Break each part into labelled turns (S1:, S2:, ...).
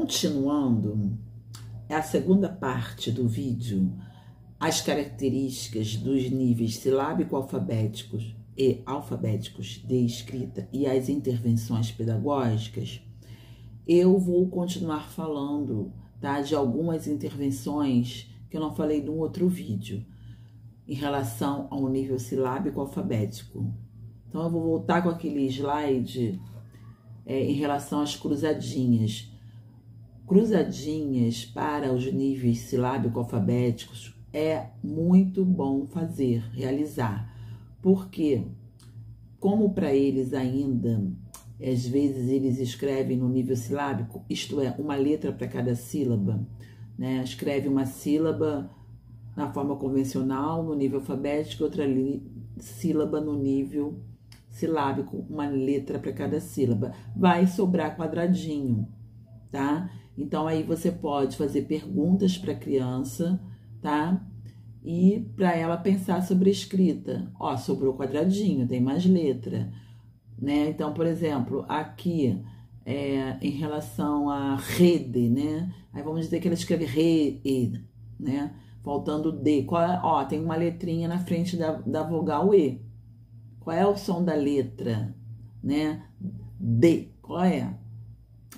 S1: Continuando, é a segunda parte do vídeo, as características dos níveis silábico-alfabéticos e alfabéticos de escrita e as intervenções pedagógicas. Eu vou continuar falando, tá, de algumas intervenções que eu não falei no outro vídeo, em relação ao nível silábico-alfabético. Então, eu vou voltar com aquele slide em relação às cruzadinhas. Cruzadinhas para os níveis silábico-alfabéticos é muito bom realizar, porque como para eles ainda, às vezes eles escrevem no nível silábico, isto é, uma letra para cada sílaba, né? Escreve uma sílaba na forma convencional, no nível alfabético, outra sílaba no nível silábico, uma letra para cada sílaba. Vai sobrar quadradinho, tá? Então, aí você pode fazer perguntas para a criança, tá? E para ela pensar sobre a escrita. Ó, sobrou quadradinho, tem mais letra, né? Então, por exemplo, aqui, em relação a rede, né? Aí vamos dizer que ela escreve re, né? Faltando D. Qual é? Ó, tem uma letrinha na frente da vogal E. Qual é o som da letra, né? D. Qual é?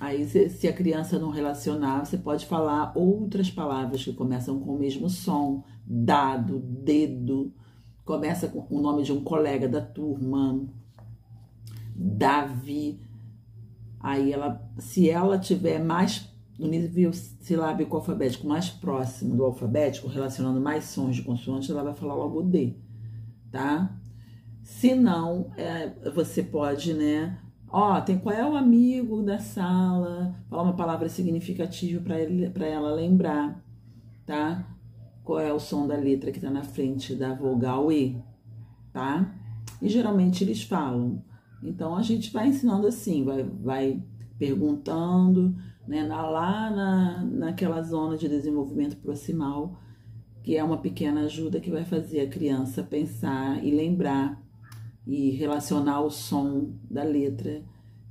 S1: Aí, se a criança não relacionar, você pode falar outras palavras que começam com o mesmo som. Dado, dedo, começa com o nome de um colega da turma, Davi. Aí, se ela tiver mais no nível silábico alfabético mais próximo do alfabético, relacionando mais sons de consoantes, ela vai falar logo D, tá? Se não, você pode, né? Ó, qual é o amigo da sala? Falar uma palavra significativa para ela lembrar, tá? Qual é o som da letra que tá na frente da vogal E, tá? E geralmente eles falam. Então, a gente vai ensinando assim, vai perguntando, né? Naquela zona de desenvolvimento proximal, que é uma pequena ajuda que vai fazer a criança pensar e lembrar e relacionar o som da letra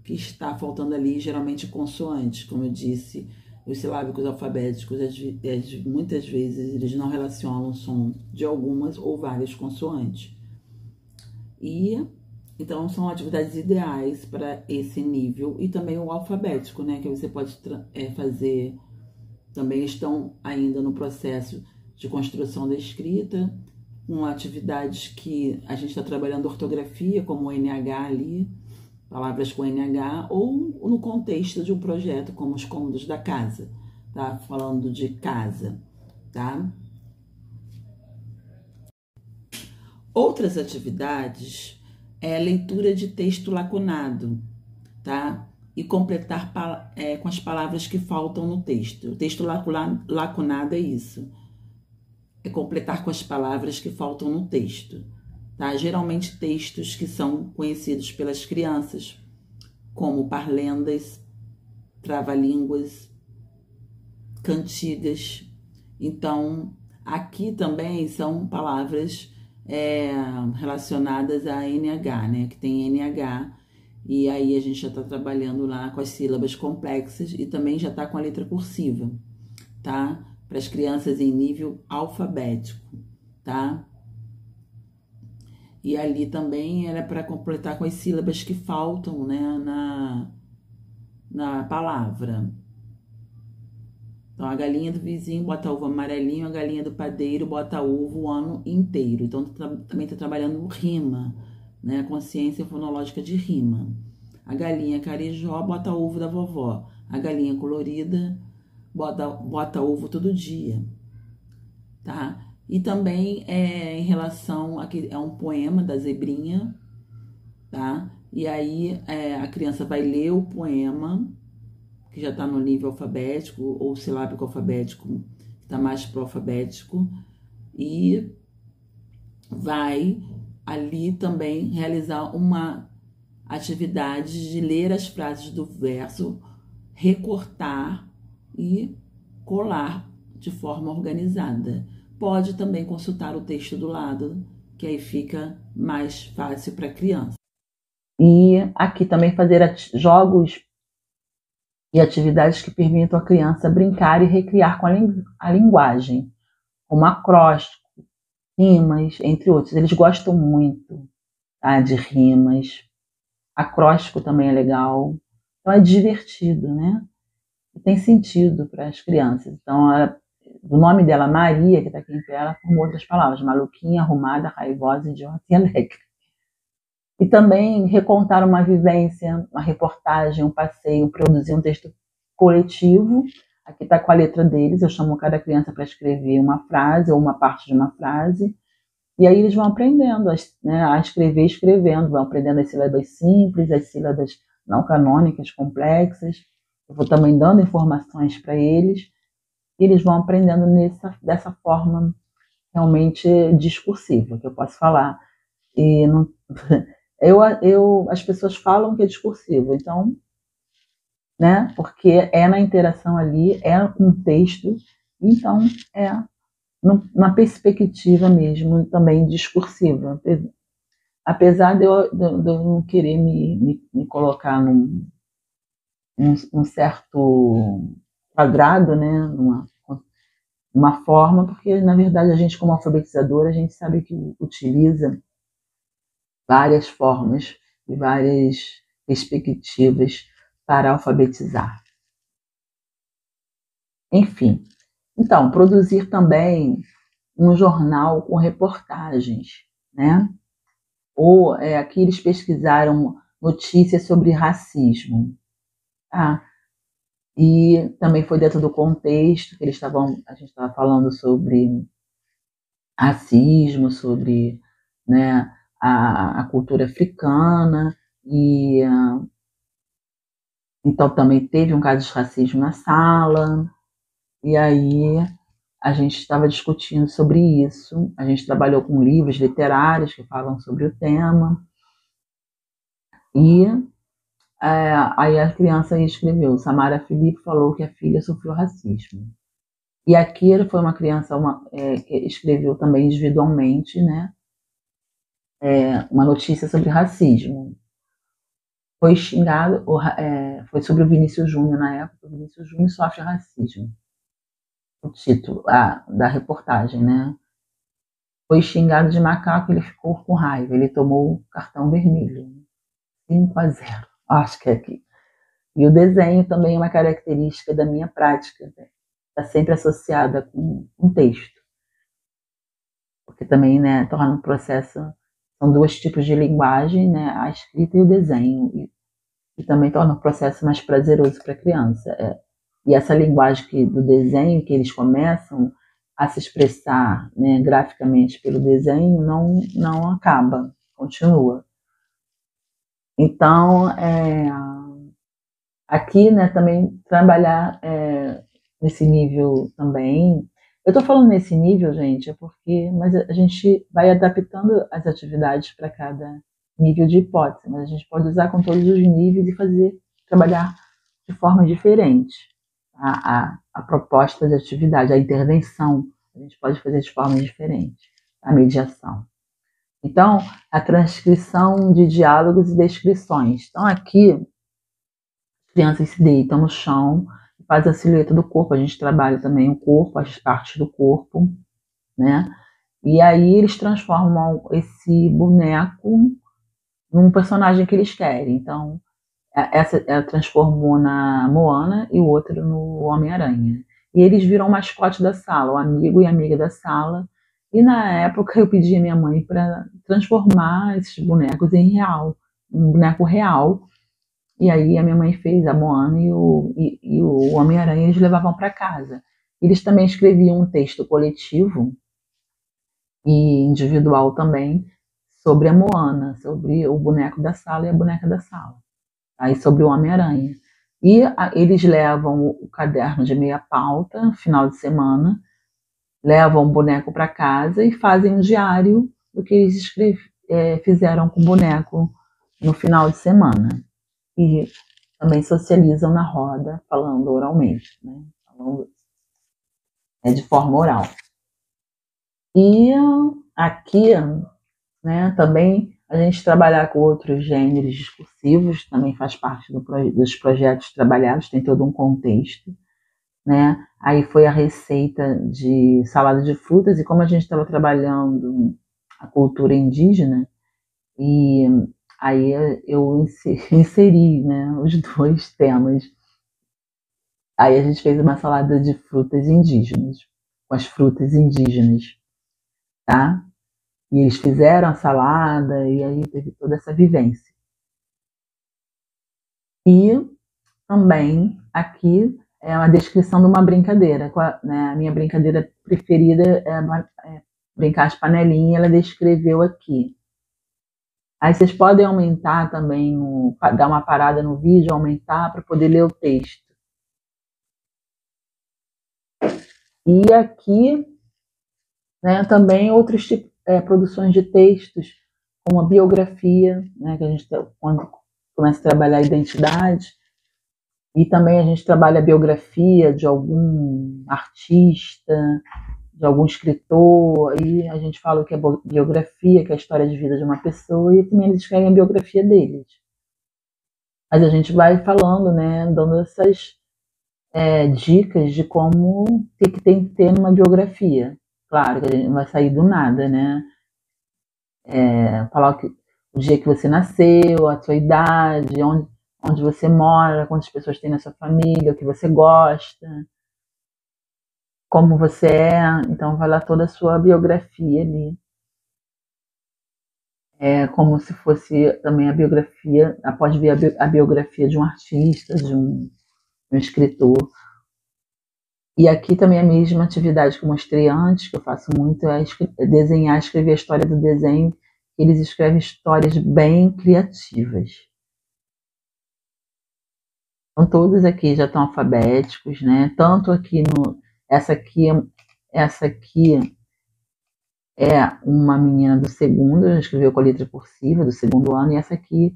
S1: que está faltando ali, geralmente consoantes, como eu disse, os silábicos alfabéticos, muitas vezes eles não relacionam o som de algumas ou várias consoantes. E então são atividades ideais para esse nível e também o alfabético, né, que você pode fazer. Também estão ainda no processo de construção da escrita, com atividades que a gente está trabalhando ortografia, como o NH ali, palavras com NH, ou no contexto de um projeto, como os cômodos da casa, tá? Falando de casa, tá? Outras atividades é leitura de texto lacunado, tá? E completar com as palavras que faltam no texto. O texto lacunado é isso. É completar com as palavras que faltam no texto, tá? Geralmente textos que são conhecidos pelas crianças, como parlendas, trava-línguas, cantigas. Então, aqui também são palavras relacionadas a NH, né? Que tem NH, e aí a gente já está trabalhando lá com as sílabas complexas e também já está com a letra cursiva, tá? Para as crianças em nível alfabético, tá? E ali também era para completar com as sílabas que faltam, né, na palavra. Então, a galinha do vizinho bota ovo amarelinho, a galinha do padeiro bota ovo o ano inteiro. Então, também está trabalhando rima, né, a consciência fonológica de rima. A galinha carijó bota ovo da vovó. A galinha colorida bota ovo todo dia, tá? E também em relação a um poema da zebrinha, tá? E aí a criança vai ler o poema, que já está no nível alfabético ou silábico alfabético, que está mais pro alfabético, e vai ali também realizar uma atividade de ler as frases do verso, recortar e colar de forma organizada. Pode também consultar o texto do lado, que aí fica mais fácil para a criança. E aqui também fazer jogos e atividades que permitam à criança brincar e recriar com a linguagem, como acróstico, rimas, entre outros. Eles gostam muito, tá, de rimas. Acróstico também é legal. Então é divertido, né? E tem sentido para as crianças. Então, o nome dela, Maria, que está aqui em pé, ela formou outras palavras: maluquinha, arrumada, raivosa, idiota e alegre. E também recontar uma vivência, uma reportagem, um passeio, produzir um texto coletivo. Aqui está com a letra deles, eu chamo cada criança para escrever uma frase ou uma parte de uma frase. E aí eles vão aprendendo a escrever escrevendo, vão aprendendo as sílabas simples, as sílabas não canônicas, complexas. Eu vou também dando informações para eles, e eles vão aprendendo dessa forma realmente discursiva, que eu posso falar. E não, as pessoas falam que é discursivo, então, né? Porque é na interação ali, é um texto, então é numa perspectiva mesmo também discursiva. Apesar de eu não querer me colocar num certo quadrado, né? Numa forma, porque na verdade a gente, como alfabetizadora, a gente sabe que utiliza várias formas e várias perspectivas para alfabetizar. Enfim, então, produzir também um jornal com reportagens, né? Ou aqui eles pesquisaram notícias sobre racismo. Ah, e também foi dentro do contexto que a gente estava falando sobre racismo, sobre, né, a cultura africana, e então também teve um caso de racismo na sala, e aí a gente estava discutindo sobre isso, a gente trabalhou com livros literários que falam sobre o tema, e aí a criança escreveu: Samara Felipe falou que a filha sofreu racismo. E aqui foi uma criança que escreveu também individualmente, né, uma notícia sobre racismo. Foi xingado, foi sobre o Vinícius Júnior na época. O Vinícius Júnior sofre racismo. O título da reportagem, né? Foi xingado de macaco, ele ficou com raiva, ele tomou o cartão vermelho. 5-0, acho que é aqui. E o desenho também é uma característica da minha prática, está sempre associada com um texto, porque também, né, torna um processo, são dois tipos de linguagem, né, a escrita e o desenho, e também torna o processo mais prazeroso para a criança. E essa linguagem do desenho, que eles começam a se expressar, né, graficamente pelo desenho, não acaba, continua. Então, aqui, né, também trabalhar nesse nível também. Eu estou falando nesse nível, gente, mas a gente vai adaptando as atividades para cada nível de hipótese, mas a gente pode usar com todos os níveis e trabalhar de forma diferente. A proposta de atividade, a intervenção, a gente pode fazer de forma diferente. A mediação. Então, a transcrição de diálogos e descrições. Então, aqui, as crianças se deitam no chão, faz a silhueta do corpo, a gente trabalha também o corpo, as partes do corpo, né? E aí eles transformam esse boneco num personagem que eles querem. Então, ela transformou na Moana e o outro no Homem-Aranha. E eles viram o mascote da sala, o amigo e amiga da sala. E na época eu pedi à minha mãe para transformar esses bonecos em real, um boneco real. E aí a minha mãe fez a Moana e o Homem-Aranha, eles levavam para casa. Eles também escreviam um texto coletivo e individual também sobre a Moana, sobre o boneco da sala e a boneca da sala. Aí sobre o Homem-Aranha. E eles levam o caderno de meia pauta, final de semana, levam o boneco para casa e fazem um diário do que eles fizeram com o boneco no final de semana. E também socializam na roda, falando oralmente, né? Falando, de forma oral. E aqui, né, também a gente trabalhar com outros gêneros discursivos, expressivos, também faz parte dos projetos trabalhados, tem todo um contexto, né? Aí foi a receita de salada de frutas, e como a gente estava trabalhando a cultura indígena, e aí eu inseri, né, os dois temas. Aí a gente fez uma salada de frutas indígenas, com as frutas indígenas, tá? E eles fizeram a salada, e aí teve toda essa vivência. E também aqui é uma descrição de uma brincadeira. Né? A minha brincadeira preferida é brincar as panelinhas, ela descreveu aqui. Aí vocês podem aumentar também, dar uma parada no vídeo, aumentar para poder ler o texto. E aqui, né, também outros tipos, produções de textos, como a biografia, né, que a gente quando começa a trabalhar a identidade, e também a gente trabalha a biografia de algum artista, de algum escritor, aí a gente fala o que é biografia, que é a história de vida de uma pessoa, e também eles escrevem a biografia deles. Mas a gente vai falando, né, dando essas dicas de como que tem que ter numa biografia. Claro que a gente não vai sair do nada, né? Falar o dia que você nasceu, a sua idade, onde você mora, quantas pessoas tem na sua família, o que você gosta, como você é. Então vai lá toda a sua biografia ali. É como se fosse também a biografia, pode ver a biografia de um artista, de um escritor. E aqui também a mesma atividade que eu mostrei antes, que eu faço muito, é desenhar, escrever a história do desenho. Eles escrevem histórias bem criativas. Então todos aqui já estão alfabéticos, né? Tanto aqui essa aqui é uma menina do segundo, escreveu com a letra cursiva do segundo ano, e essa aqui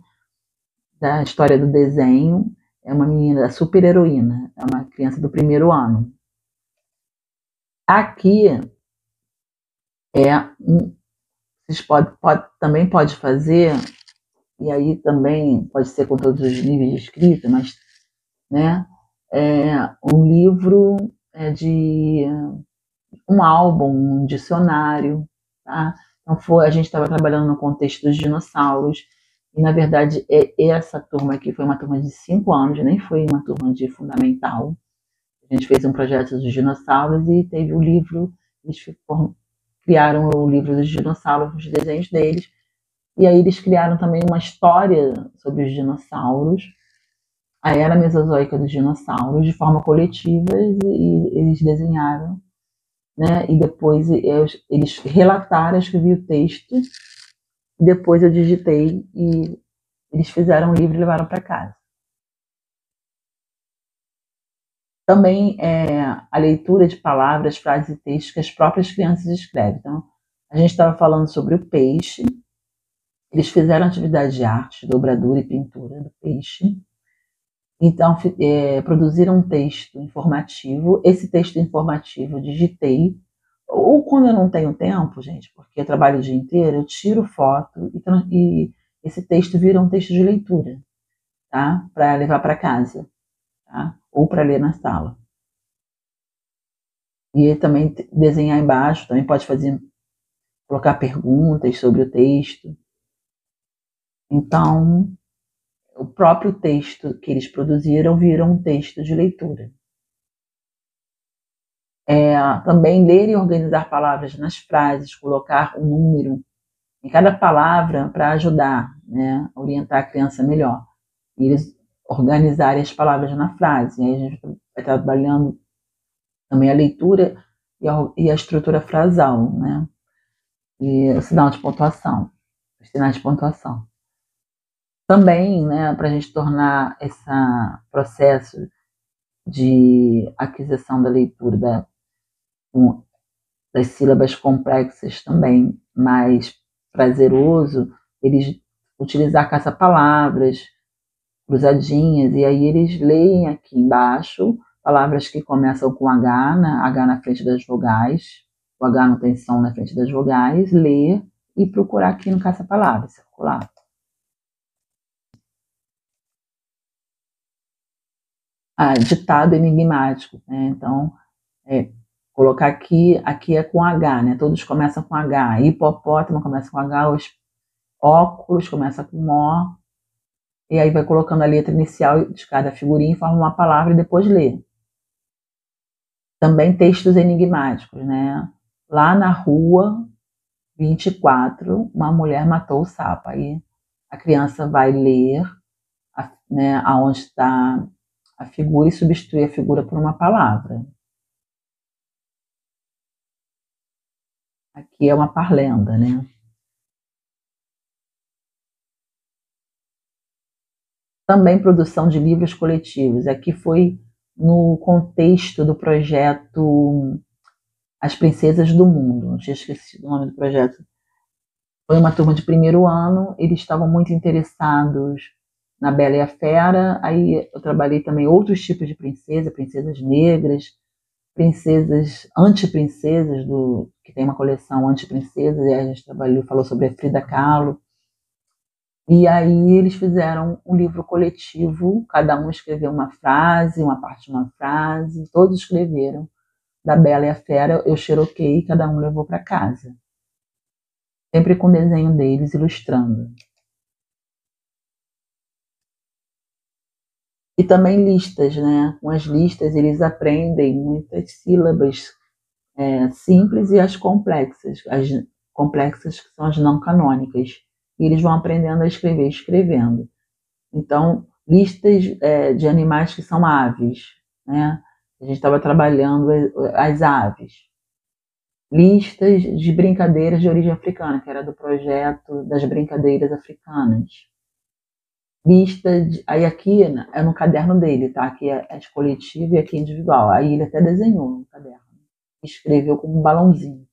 S1: da história do desenho é uma menina super heroína, é uma criança do primeiro ano. Aqui vocês também pode fazer, e aí também pode ser com todos os níveis de escrita, mas né, um livro de um álbum, um dicionário, tá? Então a gente estava trabalhando no contexto dos dinossauros, e na verdade essa turma aqui foi uma turma de 5 anos, nem foi uma turma de fundamental. A gente fez um projeto dos dinossauros e teve o livro, eles criaram o livro dos dinossauros, os desenhos deles, e aí eles criaram também uma história sobre os dinossauros, a era mesozoica dos dinossauros, de forma coletiva, e eles desenharam, né? E depois eles relataram, eu escrevi o texto, e depois eu digitei e eles fizeram um livro e levaram para casa. Também a leitura de palavras, frases e textos que as próprias crianças escrevem. Então, a gente estava falando sobre o peixe, eles fizeram atividade de arte, dobradura e pintura do peixe. Então, produziram um texto informativo. Esse texto informativo eu digitei. Ou quando eu não tenho tempo, gente, porque eu trabalho o dia inteiro, eu tiro foto e esse texto vira um texto de leitura, tá? Para levar para casa, tá? Ou para ler na sala. E também desenhar embaixo, também pode colocar perguntas sobre o texto. Então, o próprio texto que eles produziram vira um texto de leitura. Também ler e organizar palavras nas frases, colocar um número em cada palavra para ajudar, né, a orientar a criança melhor. E eles organizarem as palavras na frase. Aí a gente vai trabalhando também a leitura e a estrutura frasal, né? E o sinal de pontuação, os sinais de pontuação. Também, né, para a gente tornar esse processo de aquisição da leitura das sílabas complexas também mais prazeroso, eles utilizar caça-palavras, cruzadinhas, e aí eles leem aqui embaixo palavras que começam com H, H na frente das vogais, o H não tem som na frente das vogais, ler e procurar aqui no caça-palavras, circular. ditado enigmático, né? Então, colocar aqui é com H, né? Todos começam com H. Hipopótamo começa com H, os óculos começa com O, e aí vai colocando a letra inicial de cada figurinha e forma uma palavra e depois lê. Também textos enigmáticos, né? Lá na rua 24, uma mulher matou o sapo. Aí a criança vai ler, né, aonde está a figura e substituir a figura por uma palavra. Aqui é uma parlenda, né? Também produção de livros coletivos. Aqui foi no contexto do projeto As Princesas do Mundo. Não tinha esquecido o nome do projeto. Foi uma turma de primeiro ano, eles estavam muito interessados na Bela e a Fera. Aí eu trabalhei também outros tipos de princesa, princesas negras, princesas, anti-princesas, que tem uma coleção anti-princesas, e aí a gente falou sobre a Frida Kahlo. E aí eles fizeram um livro coletivo, cada um escreveu uma frase, uma parte de uma frase, todos escreveram da Bela e a Fera, eu xeroquei e cada um levou para casa. Sempre com o desenho deles ilustrando. E também listas, né? Com as listas eles aprendem muitas sílabas simples e as complexas que são as não canônicas. E eles vão aprendendo a escrever escrevendo. Então, listas de animais que são aves, né? A gente estava trabalhando as aves. Listas de brincadeiras de origem africana, que era do projeto das brincadeiras africanas. Aí aqui é no caderno dele, tá? Aqui é coletivo e aqui é individual. Aí ele até desenhou no caderno. Escreveu com um balãozinho.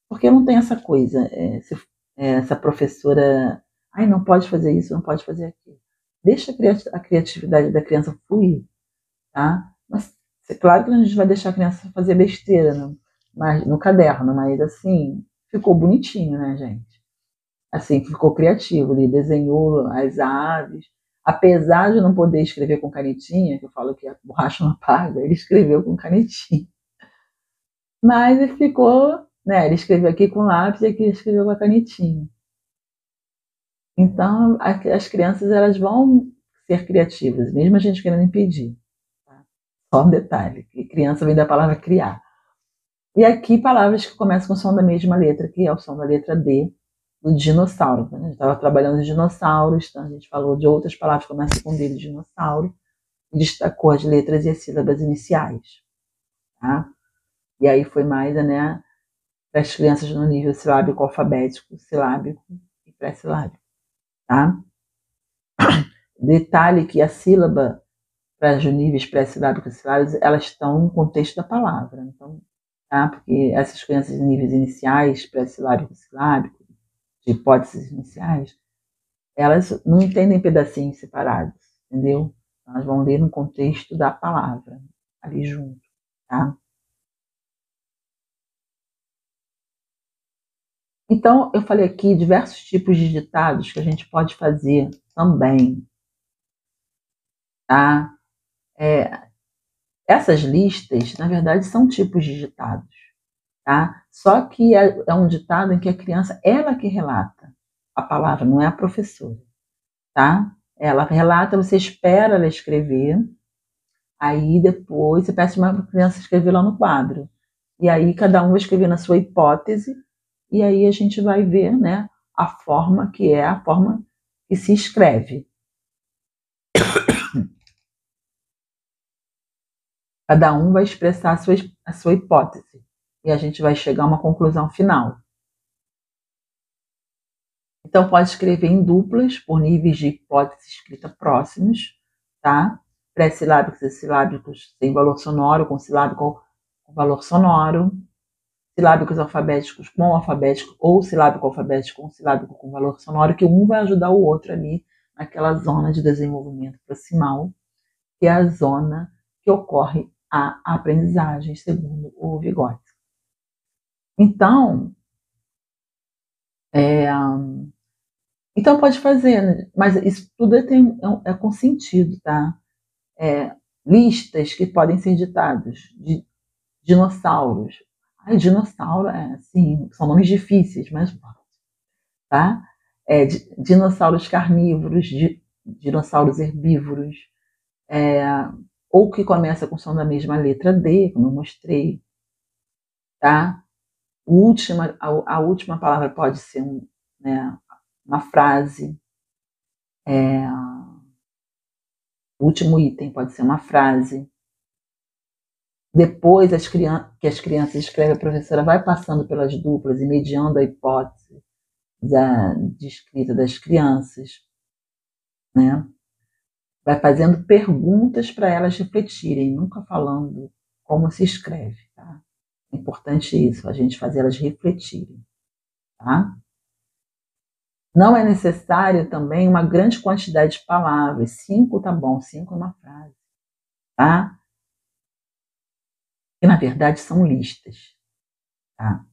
S1: Porque não tem essa coisa, essa professora, ai, não pode fazer isso, não pode fazer aquilo. Deixa a criatividade da criança fluir, tá? Mas é claro que a gente vai deixar a criança fazer besteira no caderno, mas assim, ficou bonitinho, né, gente? Assim, ficou criativo, ele desenhou as aves, apesar de não poder escrever com canetinha, que eu falo que a borracha não apaga, ele escreveu com canetinha. Mas ele ficou, né, ele escreveu aqui com lápis e aqui escreveu com a canetinha. Então, as crianças elas vão ser criativas, mesmo a gente querendo impedir. Tá? Só um detalhe, que criança vem da palavra criar. E aqui palavras que começam com o som da mesma letra, que é o som da letra D, do dinossauro. A gente estava trabalhando os dinossauros, então a gente falou de outras palavras que começam com D de dinossauro, e destacou as letras e as sílabas iniciais. Tá? E aí foi mais, né, para as crianças no nível silábico alfabético, silábico e pré-silábico. Tá? Detalhe que a sílaba para os níveis pré-silábicos e silábicos, elas estão no contexto da palavra. Então, tá? Porque essas crianças de níveis iniciais, pré-silábico e silábico, de hipóteses iniciais, elas não entendem pedacinhos separados, entendeu? Elas vão ler no contexto da palavra, ali junto, tá? Então, eu falei aqui diversos tipos de ditados que a gente pode fazer também, tá? Essas listas, na verdade, são tipos de ditados, tá? Só que é um ditado em que a criança, ela que relata a palavra, não é a professora, tá? Ela relata, você espera ela escrever, aí depois você peça uma criança escrever lá no quadro. E aí cada um vai escrever na sua hipótese, e aí a gente vai ver, né, a forma que é a forma que se escreve. Cada um vai expressar a sua hipótese. E a gente vai chegar a uma conclusão final. Então, pode escrever em duplas, por níveis de hipótese escrita próximos, tá? Pré-silábicos e silábicos sem valor sonoro, com silábico com valor sonoro, silábicos alfabéticos com alfabético, ou silábico alfabético com silábico com valor sonoro, que um vai ajudar o outro ali naquela zona de desenvolvimento proximal, que é a zona que ocorre a aprendizagem, segundo o Vygotsky. Então, então pode fazer, mas isso tudo é com sentido, tá? listas que podem ser ditados, de dinossauros. Ai, dinossauro, sim, são nomes difíceis, mas tá? Dinossauros carnívoros, dinossauros herbívoros, ou que começa com o som da mesma letra D, como eu mostrei, tá? A última palavra pode ser uma frase, o último item pode ser uma frase. Depois que as crianças escrevem, a professora vai passando pelas duplas e mediando a hipótese de escrita das crianças, né? Vai fazendo perguntas para elas refletirem, nunca falando como se escreve, tá? É importante isso, a gente fazer elas refletirem, tá? Não é necessário também uma grande quantidade de palavras, 5 tá bom, 5 é uma frase, tá? Que na verdade são listas, tá?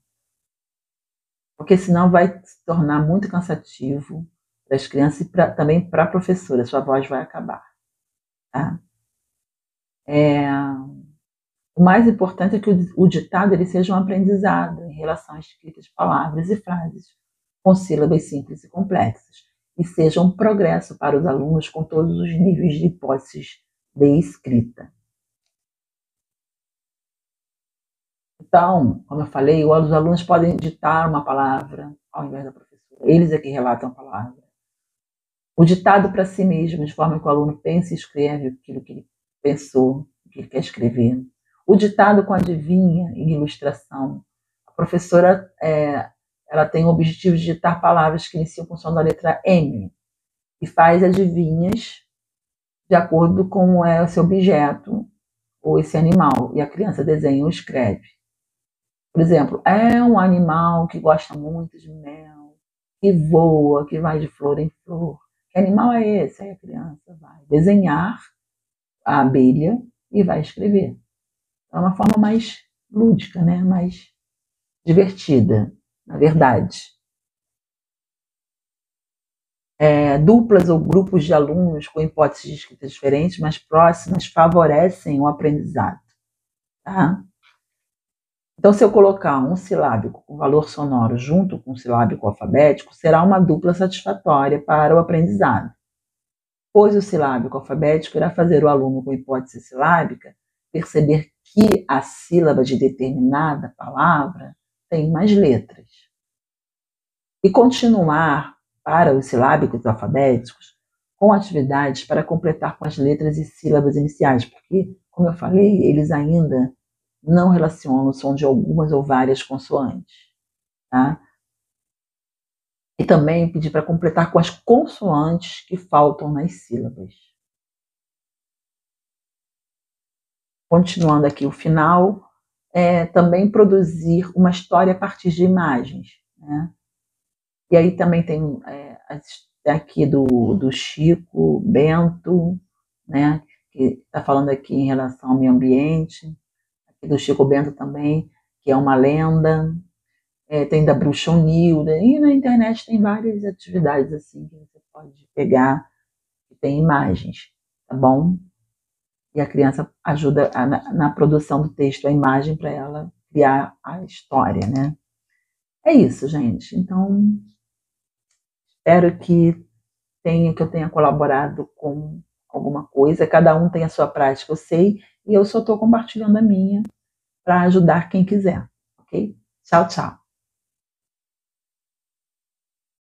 S1: Porque senão vai se tornar muito cansativo para as crianças e também para a professora, sua voz vai acabar, tá? O mais importante é que o ditado ele seja um aprendizado em relação à escrita de palavras e frases com sílabas simples e complexas, e seja um progresso para os alunos com todos os níveis de hipóteses de escrita. Então, como eu falei, os alunos podem ditar uma palavra ao invés da professora. Eles é que relatam a palavra. O ditado para si mesmo, de forma que o aluno pense e escreve aquilo que ele pensou, que ele quer escrever. O ditado com adivinha e ilustração. A professora ela tem o objetivo de ditar palavras que iniciam com o som da letra M e faz adivinhas de acordo com esse objeto ou esse animal. E a criança desenha ou escreve. Por exemplo, é um animal que gosta muito de mel, que voa, que vai de flor em flor. Que animal é esse? Aí a criança vai desenhar a abelha e vai escrever. É uma forma mais lúdica, né? Mais divertida, na verdade. Duplas ou grupos de alunos com hipóteses de escrita diferentes, mas próximas, favorecem o aprendizado. Tá? Então, se eu colocar um silábico com valor sonoro junto com um silábico alfabético, será uma dupla satisfatória para o aprendizado, pois o silábico alfabético irá fazer o aluno com hipótese silábica perceber que a sílaba de determinada palavra tem mais letras. E continuar para os silábicos alfabéticos com atividades para completar com as letras e sílabas iniciais, porque, como eu falei, eles ainda não relacionam o som de algumas ou várias consoantes. Tá? E também pedir para completar com as consoantes que faltam nas sílabas. Continuando aqui o final, também produzir uma história a partir de imagens. Né? E aí também tem aqui do Chico Bento, né, que está falando aqui em relação ao meio ambiente, aqui do Chico Bento também, que é uma lenda, tem da Bruxa Unilda, e na internet tem várias atividades assim que você pode pegar, que tem imagens, tá bom? E a criança ajuda na produção do texto, a imagem, para ela criar a história, né? É isso, gente. Então, espero que eu tenha colaborado com alguma coisa. Cada um tem a sua prática, eu sei, e eu só estou compartilhando a minha para ajudar quem quiser, ok? Tchau, tchau.